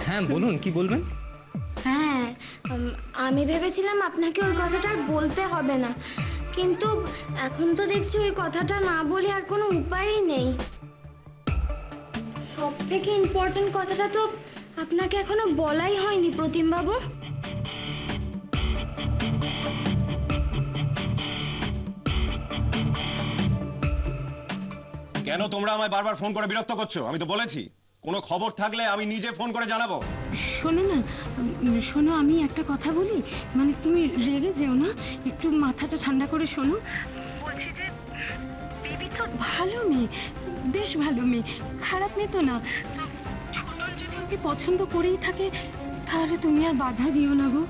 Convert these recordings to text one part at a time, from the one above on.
হ্যাঁ বলুন, কি বলবেন? হ্যাঁ, আমি ভেবেছিলাম আপনাকে ওই কথাটা আর বলতে হবে না, কিন্তু এখন তো দেখছি ওই কথাটা না বলে আর কোনো উপায়ই নেই। সব থেকে ইম্পর্টেন্ট কথাটা তো আপনাকে এখনো বলাই হয়নি প্রতিম বাবু। কেন তোমরা আমায় বারবার ফোন করে বিরক্ত করছো? আমি তো বলেছি কোনো খবর থাকলে আমি নিজে ফোন করে জানাবো। শোনো না, শোনো, আমি একটা কথা বলি, মানে তুমি রেগে যেও না, একটু মাথাটা ঠান্ডা করে শোনো। বলছি যে বেবি তো ভালো মেয়ে, বেশ ভালো মেয়ে, খারাপ মেয়ে তো না। তো ছোটন যদি ওকে পছন্দ করেই থাকে তাহলে তুমি আর বাধা দিও না গো।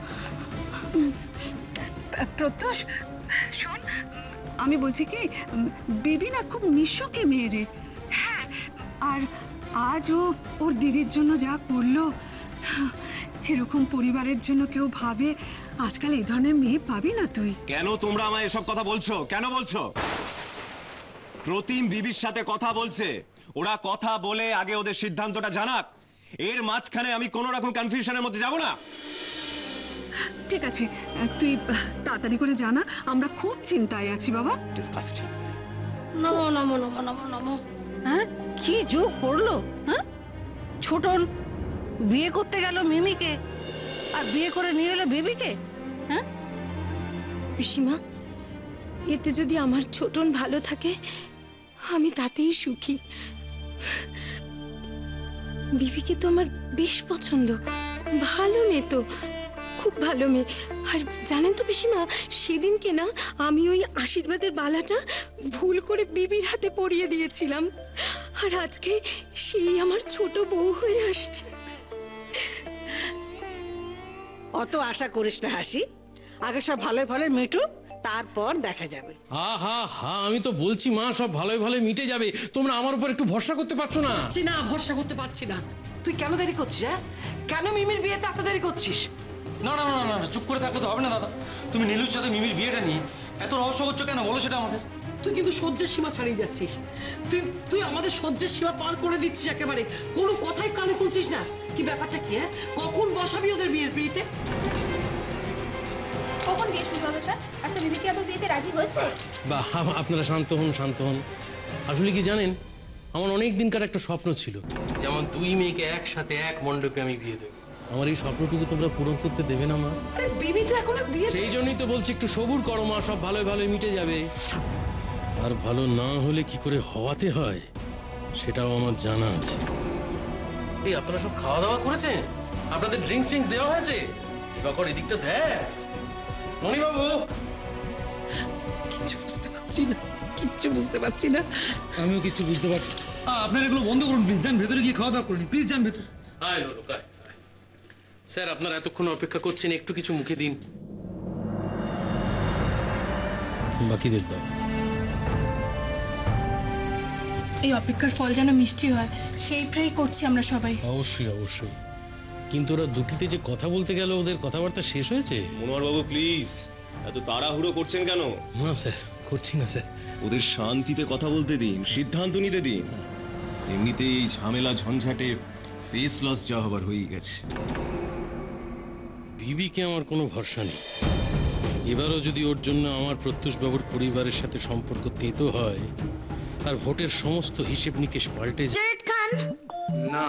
প্রত্যুষ শোন, আমি বলছি কি, বেবি না খুব মিশুকে মেয়ে রে। হ্যাঁ, আর আজ ও ওর দিদির জন্য যা করলো, এরকম পরিবারের জন্য কেউ ভাবে? আজকাল এই ধরনের মেয়ে পাবি না তুই। কেন তোমরা আমায় এসব কথা বলছো? কেন বলছো? প্রতিম বিবির সাথে কথা বলছে, ওরা কথা বলে আগে ওদের সিদ্ধান্তটা জানাক, এর মাঝখানে আমি কোনো রকম কনফিউশনের মধ্যে যাব না। ঠিক আছে, তুই তাড়াতাড়ি করে জানা, আমরা খুব চিন্তায় আছি বাবা। ডিসকাস্টিং। নমো নমো নমো নমো নমো। হ্যাঁ, কি যোগ পড়লো? হ্যাঁ, ছোটন বিয়ে করতে গেল মিমিকে, আর বিয়ে করে নিয়ে এলো বেবিকে। হ্যাঁ পিসিমা, এতে যদি আমার ছোটন ভালো থাকে আমি তাতেই সুখী। বিবিকে তো আমার বেশ পছন্দ, ভালো মেয়ে তো, খুব ভালো মেয়ে। আর জানেন তো পিসিমা, সেদিনকে না আমি ওই আশীর্বাদের বালাটা ভুল করে বিবির হাতে পরিয়ে দিয়েছিলাম, আর আজকে সেই আমার ছোট বউ হয়ে আসছে। অত আশা করিস না হাসি, আগে সব ভালো ভালো মিটুক, তারপর দেখা যাবে। হা হা হা, আমি তো বলছি মা সব ভালোই ভালোই মিটে যাবে, তোমরা আমার উপর একটু ভরসা করতে পারছো না? না, ভরসা করতে পারছি না। তুই কেন দেরি করছিস? হ্যাঁ, কেন মিমির বিয়েতে এত দেরি করছিস? না না না না, চুপ করে থাকলে তো হবে না দাদা। তুমি নীলুর সাথে মিমির বিয়েটা নিয়ে এত রহস্য করছো কেন, বলো সেটা আমাদের। তুই কিন্তু সহ্যের সীমা ছাড়িয়ে যাচ্ছিস। তুই তুই আমাদের সহ্যের সীমা পার করে দিচ্ছিস একেবারে, কোনো কথাই কানে তুলছিস না। কি ব্যাপারটা কি? হ্যাঁ, কখন বসাবি ওদের বিয়ের পিড়িতে? কখন বিয়ে শুরু হবে স্যার? আচ্ছা, বিবি কি আদৌ বিয়েতে রাজি হয়েছে? বাহ, আপনারা শান্ত হন, শান্ত হন। আসলে কি জানেন, আমার অনেক দিনকার একটা স্বপ্ন ছিল, যেমন দুই মেয়েকে একসাথে এক মণ্ডপে আমি বিয়ে দেবো। আমার এই স্বপ্নটুকু তোমরা পূরণ করতে দেবে না মা? আরে বিবি তো এখন বিয়ে, সেই জন্যই তো বলছি একটু সবুর করো মা, সব ভালোই ভালোই মিটে যাবে। আর ভালো না হলে কি করে হওয়াতে হয় সেটাও আমার জানা আছে। এই আপনারা সব খাওয়া দাওয়া করেছেন? আপনাদের ড্রিঙ্কস দেওয়া হয়েছে? সকর এদিকটা দেখ মণিবাবু। কিচ্ছু বুঝতে পারছি না, কিচ্ছু বুঝতে পারছি না। আমিও কিছু বুঝতে পারছি। আপনারা এগুলো বন্ধ করুন প্লিজ, যান ভেতরে গিয়ে খাওয়া দাওয়া করুন প্লিজ, যান ভেতরে। স্যার, আপনারা এতক্ষণ অপেক্ষা করছেন, একটু কিছু মুখে দিন। বাকিদের দাও। এই অপেক্ষার ফল যেন মিষ্টি হয় সেইটাই করছি আমরা সবাই। অবশ্যই অবশ্যই, কিন্তু ওরা দুটিতে যে কথা বলতে গেল, ওদের কথাবার্তা শেষ হয়েছে? মনোহর বাবু প্লিজ, এত তাড়াহুড়ো করছেন কেন? না স্যার, করছি না স্যার। ওদের শান্তিতে কথা বলতে দিন, সিদ্ধান্ত নিতে দিন। এমনিতেই এই ঝামেলা ঝঞ্ঝাটে ফেস লস যা হবার হয়ে গেছে। বিবিকে আমার কোনো ভরসা নেই। এবারও যদি ওর জন্য আমার প্রত্যুষবাবুর পরিবারের সাথে সম্পর্ক তেতো হয় আর ভোটের সমস্ত হিসেব নিকেশ পাল্টে যায়। সিগারেট খান? না,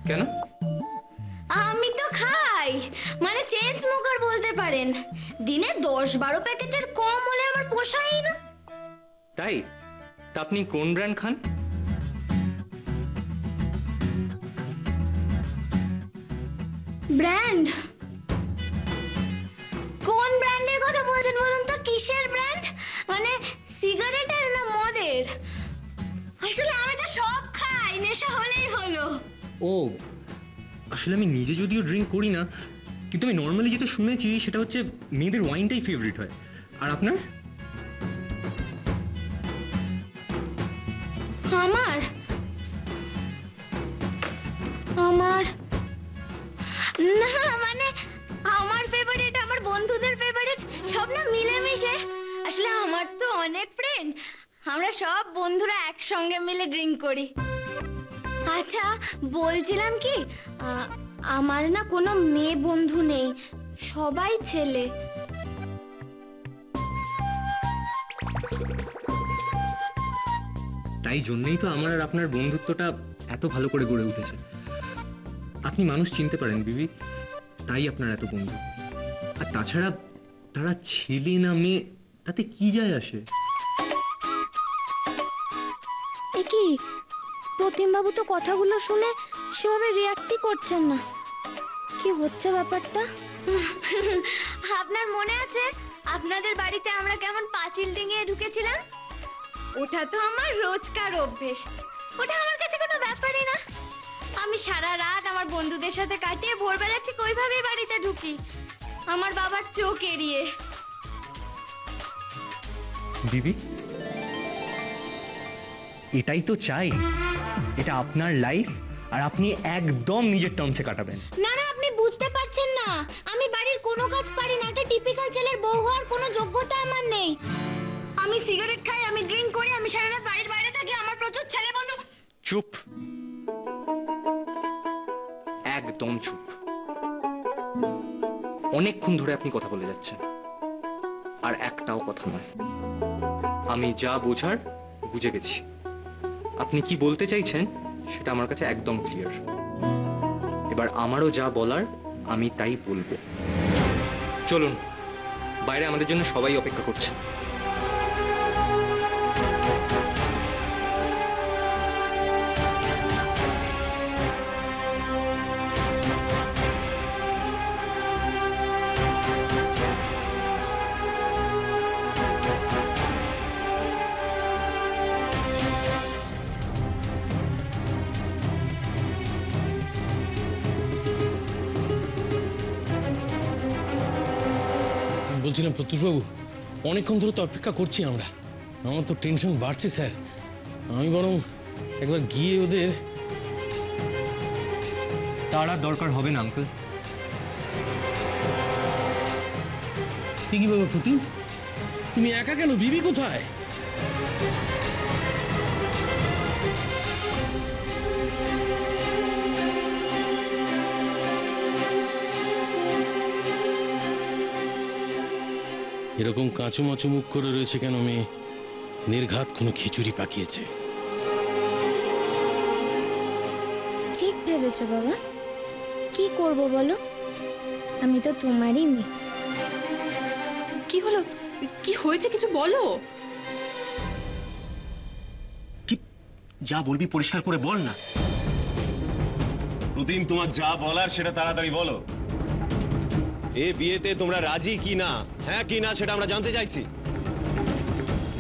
কেন? আমি তো খাই, মানে চেন স্মোকার বলতে পারেন। দিনে 10-12 প্যাকেটের কম হলে আমার পোষায় না। তাই? তা আপনি কোন ব্র্যান্ড খান? ব্র্যান্ড? কোন ব্র্যান্ডের কথা বলছেন বলুন তো? কিসের ব্র্যান্ড? মানে সিগারেটের না মদের? আসলে আমি তো সব খাই, নেশা হলেই হলো। ও, আসলে আমি নিজে যদিও ড্রিঙ্ক করি না, কিন্তু আমি নর্মালি যেটা শুনেছি সেটা হচ্ছে মেয়েদের ওয়াইনটাই ফেভারিট হয়। আর আপনার? আমার আমার না, মানে আমার ফেভারিট, আমার বন্ধুদের ফেভারিট, সব না মিলেমিশে। আসলে আমার তো অনেক ফ্রেন্ড, আমরা সব বন্ধুরা একসঙ্গে মিলে ড্রিঙ্ক করি। আচ্ছা বলছিলাম কি আমার না কোনো মেয়ে বন্ধু নেই, সবাই ছেলে। তাই জন্যই তো আমার আর আপনার বন্ধুত্বটা এত ভালো করে গড়ে উঠেছে। আপনি মানুষ চিনতে পারেন বিবি, তাই আপনার এত বন্ধু। আর তাছাড়া তারা ছেলে না মেয়ে তাতে কি যায় আসে? এ কি প্রতিমবাবু তো কথাগুলো শুনে সেভাবে রিয়াক্টই করছেন না, কি হচ্ছে ব্যাপারটা? আপনার মনে আছে আপনাদের বাড়িতে আমরা কেমন পাঁচিল ডিঙিয়ে ঢুকেছিলাম? ওটা তো আমার রোজকার অভ্যেস, ওটা আমার কাছে কোনো ব্যাপারই না। আমি সারা রাত আমার বন্ধুদের সাথে কাটিয়ে ভোরবেলা ঠিক ওইভাবেই বাড়িতে ঢুকি, আমার বাবার চোখ এড়িয়ে। বিবি, এটাই তো চাই, এটা আপনার লাইফ আর আপনি একদম নিজের টার্মসে কাটাবেন। না না, আপনি বুঝতে পারছেন না, আমি বাড়ির কোনো কাজ পারি না, একটা টিপিক্যাল ছেলের বউ হওয়ার কোনো যোগ্যতা আমার নেই। আমি সিগারেট খাই, আমি ড্রিঙ্ক করি, আমি সারা রাত বাড়ির বাইরে থাকি, আমার প্রচুর ছেলে বন্ধু। চুপ, একদম চুপ। অনেকক্ষণ ধরে আপনি কথা বলে যাচ্ছেন, আর একটাও কথা নয়। আমি যা বোঝার বুঝে গেছি। আপনি কি বলতে চাইছেন সেটা আমার কাছে একদম ক্লিয়ার। এবার আমারও যা বলার আমি তাই বলবো। চলুন, বাইরে আমাদের জন্য সবাই অপেক্ষা করছে। বলছিলাম প্রত্যুষবাবু, অনেকক্ষণ ধরে তো অপেক্ষা করছি আমরা, আমার তো টেনশন বাড়ছে স্যার। আমি বরং একবার গিয়ে ওদের। তার আর দরকার হবে না আঙ্কেল। কি বাবা প্রতিম, তুমি একা কেন? বিবি কোথায়? এরকম কাঁচুমাচু মুখ করে রয়েছে কেন মেয়ে? নির্ঘাত কোনো খিচুড়ি পাকিয়েছে। ঠিক ভেবেছো বাবা, কি করব বলো, আমি তো তোমারই মেয়ে। কি হলো, কি হয়েছে কিছু বলো। কি যা বলবি পরিষ্কার করে বল না। প্রতিম, তোমার যা বলার সেটা তাড়াতাড়ি বলো। এ বিয়েতে তোমরা রাজি কি না, হ্যাঁ কি না সেটা আমরা জানতে চাইছি।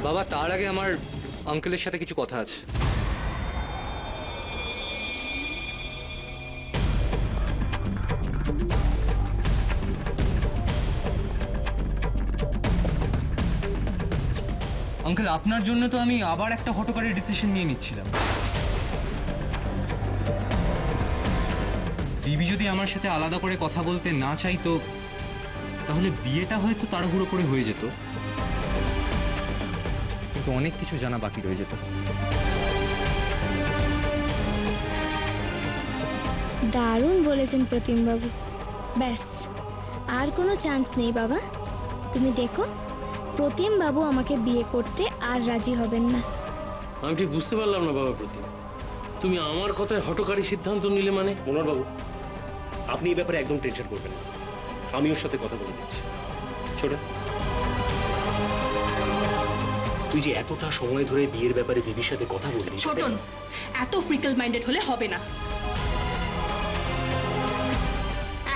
বাবা, তার আগে আমার আঙ্কেলের সাথে কিছু কথা আছে। আঙ্কেল, আপনার জন্য তো আমি আবার একটা হঠকারী ডিসিশন নিয়ে নিচ্ছিলাম। বিবি যদি আমার সাথে আলাদা করে কথা বলতে না চাইতো, তাহলে বিয়েটা হয়তো তাড়াহুড়ো করে হয়ে যেত, কিন্তু অনেক কিছু জানা বাকি রয়ে যেত। দারুণ বলেছেন প্রতিমবাবু। ব্যাস, আর কোনো চান্স নেই বাবা। তুমি দেখো, প্রতিমবাবু আমাকে বিয়ে করতে আর রাজি হবেন না। আমি ঠিক বুঝতে পারলাম না বাবা প্রতিম, তুমি আমার কথায় হঠকারী সিদ্ধান্ত নিলে মানে? মনোহর বাবু, আপনি এই ব্যাপারে একদম টেনশন করবেন না, আমি ওর সাথে কথা বলে দিচ্ছি। ছোট, তুই যে এতটা সময় ধরে বিয়ের ব্যাপারে বিবির সাথে কথা বললি। ছোটন, এত ফ্রিকল মাইন্ডেড হলে হবে না।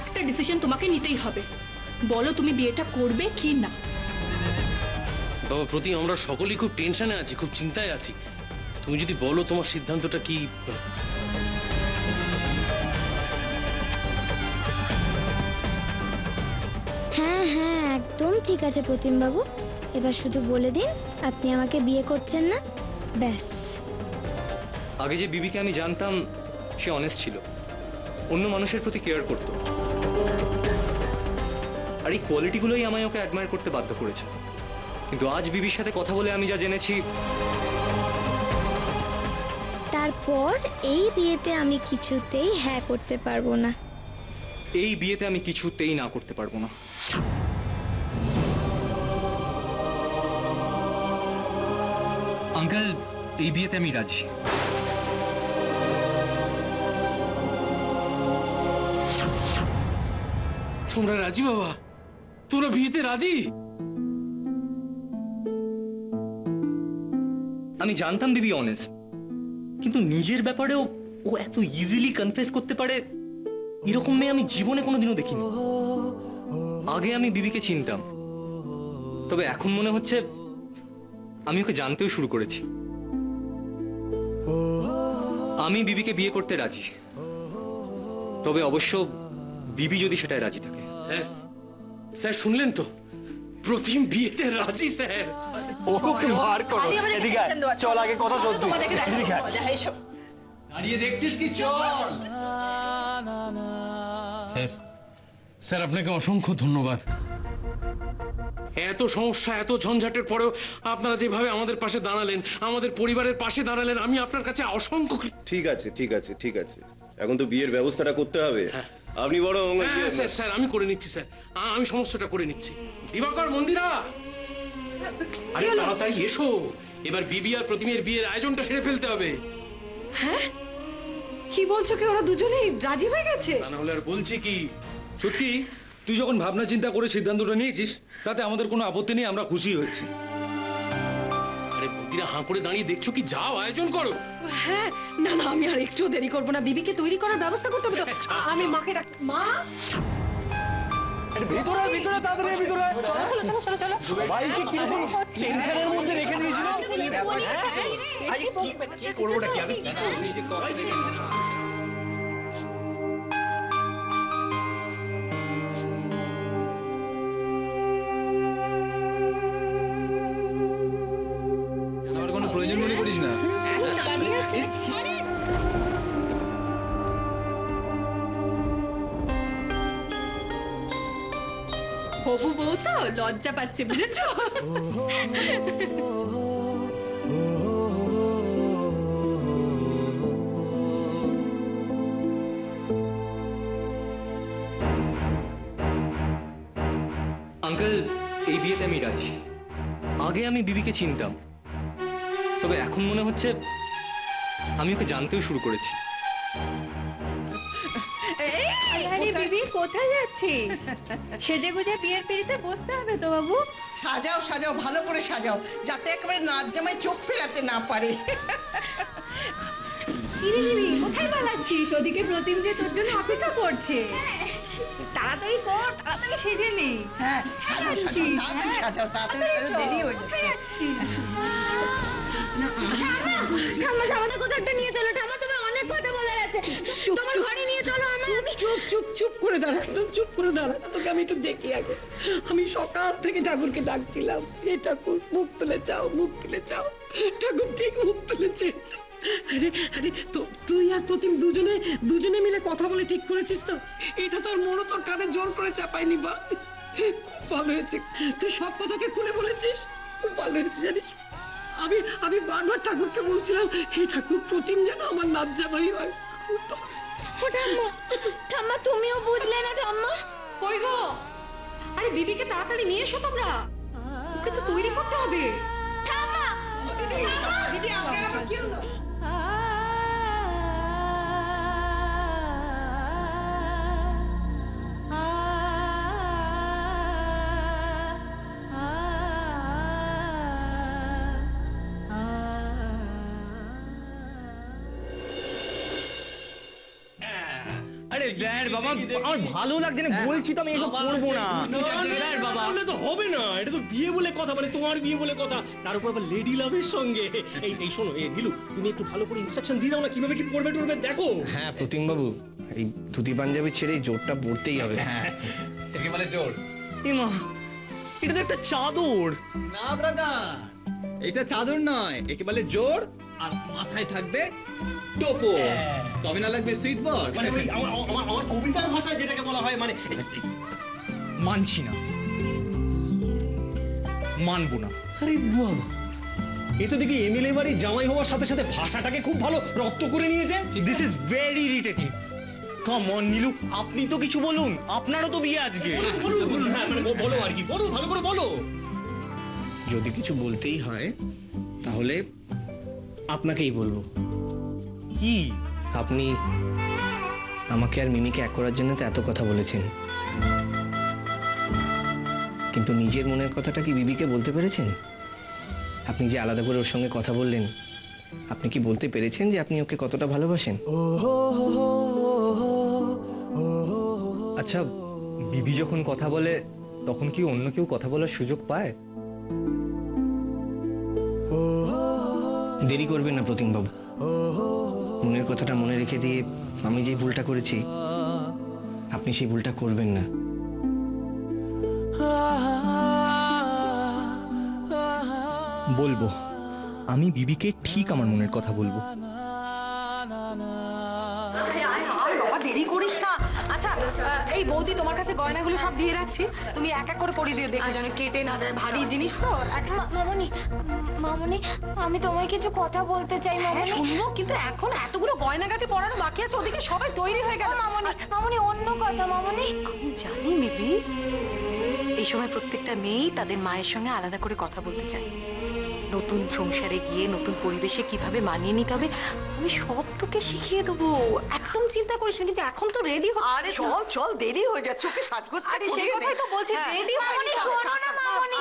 একটা ডিসিশন তোমাকে নিতেই হবে, বলো তুমি বিয়েটা করবে কি না। বাবা প্রতিম, আমরা সকলেই খুব টেনশনে আছি, খুব চিন্তায় আছি। তুমি যদি বলো তোমার সিদ্ধান্তটা কি। হ্যাঁ হ্যাঁ, একদম ঠিক আছে প্রতিমবাবু। এবার শুধু বলে দিন আপনি আমাকে বিয়ে করছেন না, ব্যাস। আগে যে বিবিকে আমি জানতাম, সে অনেস্ট ছিল, অন্য মানুষের প্রতি কেয়ার করত, আর এই কোয়ালিটিগুলোই আমায় ওকে অ্যাডমায়ার করতে বাধ্য করেছে। কিন্তু আজ বিবির সাথে কথা বলে আমি যা জেনেছি, তার তারপর এই বিয়েতে আমি কিছুতেই হ্যাঁ করতে পারবো না। এই বিয়েতে আমি কিছুতেই না করতে পারবো না। আঙ্কেল, এই বিয়েতে আমি রাজি। তোমরা রাজি বাবা? তোমরা বিয়েতে রাজি? আমি জানতাম বিবি অনেস্ট, কিন্তু নিজের ব্যাপারেও ও এত ইজিলি কনফেস করতে পারে এরকম মেয়ে আমি জীবনে কোনোদিনও দেখিনি। আগে আমি বিবিকে চিনতাম, তবে এখন মনে হচ্ছে আমি ওকে জানতেও শুরু করেছি। আমি বিবিকে বিয়ে করতে রাজি, তবে অবশ্য বিবি যদি সেটাই রাজি থাকে। স্যার, স্যার শুনলেন তো? প্রতিম বিয়েতে রাজি স্যার। ওকে বার করো, এদিকে আয়। চল আগে কথা শুনতে। এদিকে আয়। দাঁড়িয়ে দেখছিস কি? চল। স্যার, স্যার আপনাকে অসংখ্য ধন্যবাদ। এত সমস্যা, এত ঝঞ্ঝাটের পরেও আপনারা যেভাবে আমাদের পাশে দাঁড়ালেন, আমাদের পরিবারের পাশে দাঁড়ালেন, আমি আপনার কাছে অসংখ্য ঠিক আছে, ঠিক আছে, ঠিক আছে। এখন তো বিয়ের ব্যবস্থাটা করতে হবে। আপনি বরং স্যার, স্যার আমি করে নিচ্ছি স্যার, আমি সমস্যাটা করে নিচ্ছি। দিবাকর, মন্দিরা, আরে তাড়াতাড়ি এসো, এবার বিবি আর প্রতিমের বিয়ের আয়োজনটা সেরে ফেলতে হবে। হ্যাঁ, কি বলছো কি ওরা দুজনেই রাজি হয়ে গেছে? তা না হলে আর বলছি কি। ছুটকি, তুই যখন ভাবনা চিন্তা করে সিদ্ধান্তটা নিয়েছিস তাতে আমাদের কোনো আপত্তি নেই, আমরা খুশি হয়েছি। আরে মন্দিরা, হাঁ করে দাঁড়িয়ে দেখছো কি? যাও আয়োজন করো। হ্যাঁ, না না, আমি আর একটুও দেরি করবো না। বিবিকে তৈরি করার ব্যবস্থা করতে হবে তো। আমি মাকে ডাক। মা, ভিতরে ভিতরে তাড়াতাড়ি ভিতরে। চলো চলো চলো চলো চলো। বাইকে কি রকম টেনশনের মধ্যে রেখে দিয়েছিল? কি করবোটা কি আমি কি করব? এই যে কথা রেখেছি না। আমার কোনো প্রয়োজন মনে করিস না। হবু বউ তো লজ্জা পাচ্ছে, বুঝেছো? আঙ্কেল, এই বিয়েতে আমি রাজি। আগে আমি বিবিকে চিনতাম, তবে এখন মনে হচ্ছে আমি ওকে জানতেও শুরু করেছি। আরে বিবি, কোথায় যাচ্ছিস? সেজে গুজে বিয়ের পিড়িতে বসতে হবে তো বাবু। সাজাও সাজাও, ভালো করে সাজাও, যাতে একেবারে নাচ জামাই চোখ ফেরাতে না পারে। কিরে বিবি, কোথায় পালাচ্ছিস? ওদিকে প্রতিম যে তোর জন্য অপেক্ষা করছে। তাড়াতাড়ি কর, তাড়াতাড়ি সেজে নে। হ্যাঁ, সাজাও সাজাও, তাড়াতাড়ি সাজাও, তাড়াতাড়ি, দেরি হয়ে যাচ্ছে। ঠাম্মা, আমাদের কোথাও একটা নিয়ে চলো। ঠাম্মা, তোমার অনেক কথা বলার আছে। তোমার ঘরে নিয়ে চলো আমায়। আমি চুপ চুপ চুপ করে দাঁড়া, একদম চুপ করে দাঁড়া। তোকে আমি একটু দেখি আগে। আমি সকাল থেকে ঠাকুরকে ডাকছিলাম, হে ঠাকুর মুখ তুলে চাও, মুখ তুলে চাও। ঠাকুর ঠিক মুখ তুলে চেয়েছে। আরে আরে, তো তুই আর প্রতিম দুজনে মিলে কথা বলে ঠিক করেছিস তো? এটা তোর মনে তোর কানে জোর করে চাপায়নি বা? খুব ভালো হয়েছে, তুই সব কথাকে খুলে বলেছিস। খুব ভালো হয়েছে জানিস। আমি বারবার ঠাকুরকে বলছিলাম, হে ঠাকুর প্রতিম যেন আমার নাচ জামাই হয়। ও ঠাম্মা, ঠাম্মা তুমিও বুঝলে না ঠাম্মা? কই গো? আরে বিবিকে তাড়াতাড়ি নিয়ে এসো তোমরা, ওকে তো তৈরি করতে হবে। ঠাম্মা, দিদি, আপনার আবার কি হলো? আরে দেখ বাবা, আমার ভালো লাগছে না, বলছি তো আমি এসব করবো না। বাবা, বললে তো হবে না, এটা তো বিয়ে বলে কথা, মানে তোমার বিয়ে বলে কথা, তার উপর আবার লেডি লাভের সঙ্গে। এই শোনো, এই নীলু, তুমি একটু ভালো করে ইনস্ট্রাকশন দিয়ে দাও না, কিভাবে কি করবে টরবে দেখো। হ্যাঁ প্রতিম বাবু, এই ধুতি পাঞ্জাবি ছেড়ে এই জোরটা পড়তেই হবে। একেবারে জোর। ইমা, এটা তো একটা চাদর। না ব্রাদার, এটা চাদর নয়, একেবারে জোর, আর মাথায় থাকবে টোপো, তবে না লাগবে সুইট বট। মানে আমার কবিতার ভাষায় যেটাকে বলা হয়, মানে মানছি না, মানবো না। আরে বাবা, এ তো দেখি এমএলএ বাড়ির জামাই হওয়ার সাথে সাথে ভাষাটাকে খুব ভালো রপ্ত করে নিয়েছে। This is very irritating. Come on Nilu, আপনি তো কিছু বলুন, আপনারও তো বিয়ে আজকে। বলো আর কি, বলো, ভালো করে বলো। যদি কিছু বলতেই হয় তাহলে আপনাকেই বলবো। কি? আপনি আমাকে আর মিমিকে এক করার জন্য তো এত কথা বলেছেন, কিন্তু নিজের মনের কথাটা কি বিবিকে বলতে পেরেছেন? আপনি যে আলাদা করে ওর সঙ্গে কথা বললেন, আপনি কি বলতে পেরেছেন যে আপনি ওকে কতটা ভালোবাসেন? আচ্ছা, বিবি যখন কথা বলে তখন কি অন্য কেউ কথা বলার সুযোগ পায়? দেরি করবেন না প্রতিমবাবু, মনের কথাটা মনে রেখে দিয়ে আমি যে ভুলটা করেছি আপনি সেই ভুলটা করবেন না। বলবো, আমি বিবিকে ঠিক আমার মনের কথা বলবো। দেরি করিস না। আচ্ছা, এই বৌদি তোমার কাছে গয়নাগুলো সব দিয়ে রাখছি, তুমি এক এক করে পরিয়ে দিও, দেখে যেন কেটে না যায়, ভারী জিনিস তো। মামনি, মামনি, আমি তোমায় কিছু কথা বলতে চাই। মামনি শুনবো, কিন্তু এখন এতগুলো গয়নাগাটি পরানো বাকি আছে, ওদিকে সবাই তৈরি হয়ে গেল। মামনি, মামনি, অন্য কথা। মামনি, আমি জানি মেবি এই সময় প্রত্যেকটা মেয়েই তাদের মায়ের সঙ্গে আলাদা করে কথা বলতে চায়। নতুন সংসারে গিয়ে নতুন পরিবেশে কিভাবে মানিয়ে নিতে হবে আমি সব তোকে শিখিয়ে দেবো, একদম চিন্তা করিস না। কিন্তু এখন তো রেডি হ। আরে চল চল, দেরি হয়ে যাচ্ছে, ওকে সাজগোজ। আরে সেই কথাই তো বলছি, রেডি মামনি, শোনো না মামনি।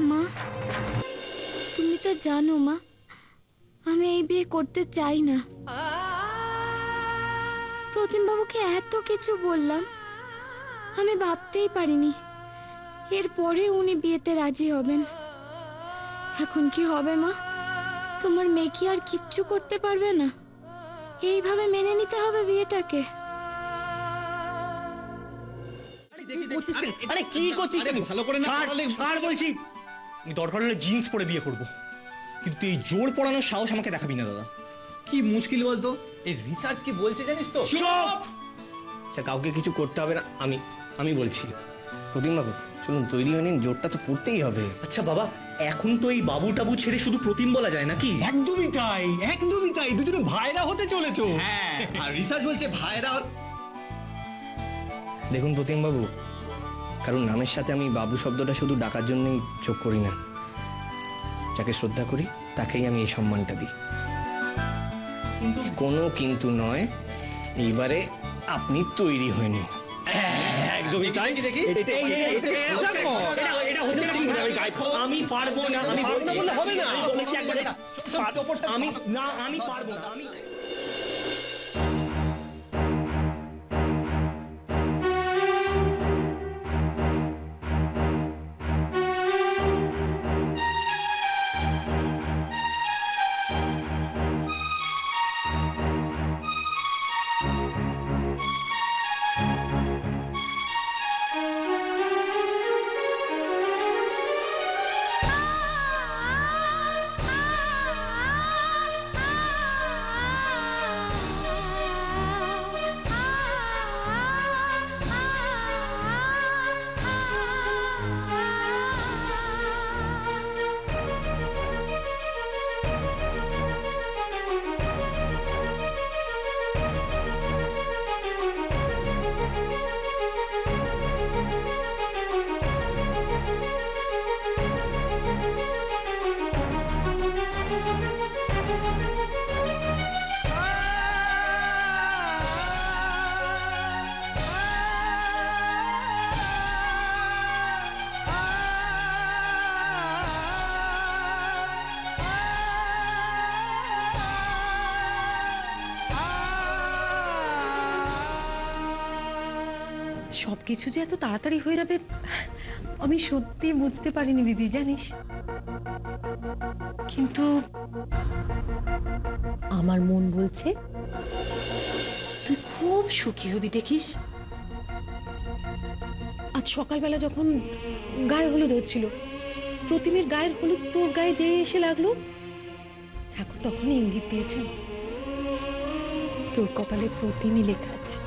মা, তুমি তো জানো মা, আমি এই বিয়ে করতে চাই না। প্রতিমবাবুকে এত কিছু বললাম, আমি ভাবতেই পারিনি এরপরে উনি বিয়েতে রাজি হবেন। এখন কি হবে মা? তোমার মেয়ে কি আর কিচ্ছু করতে পারবে না? এইভাবে মেনে নিতে হবে বিয়েটাকে। আরে কি করছিস? ভালো করে না ছাড় বলছি। দরকার হলে জিন্স পরে বিয়ে করবো, কিন্তু এই জোর পড়ানোর সাহস আমাকে দেখাবি না দাদা। কি মুশকিল বলতো, এই রিসার্চ কি বলছে জানিস তো? আচ্ছা, কাউকে কিছু করতে হবে না, আমি বলছি। প্রতিমবাবু চলুন, তৈরি হয়ে নিন, জোরটা তো পড়তেই হবে। আচ্ছা বাবা, এখন তো এই বাবু টাবু ছেড়ে শুধু প্রতিম বলা যায় নাকি? একদমই তাই, একদমই তাই। দুজনে ভাইরা হতে চলেছো। হ্যাঁ, আর রিসার্চ বলছে ভাইরা। দেখুন প্রতিমবাবু, কারণ নামের সাথে আমি বাবু শব্দটা শুধু ডাকার জন্যই চোখ করি না। যাকে শ্রদ্ধা করি তাকেই আমি এই সম্মানটা দিই। কোনো কিন্তু নয়, এইবারে আপনি তৈরি হয়ে নিন। একদমই তাই। দেখি আমি পারবো না, আমি বললে হবে না। আমি পারবো না। সবকিছু যে এত তাড়াতাড়ি হয়ে যাবে আমি সত্যি বুঝতে পারিনি বিবি, জানিস। কিন্তু আমার মন বলছে খুব সুখী হবি দেখিস। আজ সকালবেলা যখন গায়ে হলুদ হচ্ছিল, প্রতিমের গায়ের হলুদ তোর গায়ে যেয়ে এসে লাগলো, ঠাকুর তখনই ইঙ্গিত দিয়েছেন তোর কপালে প্রতিমই লেখা আছে।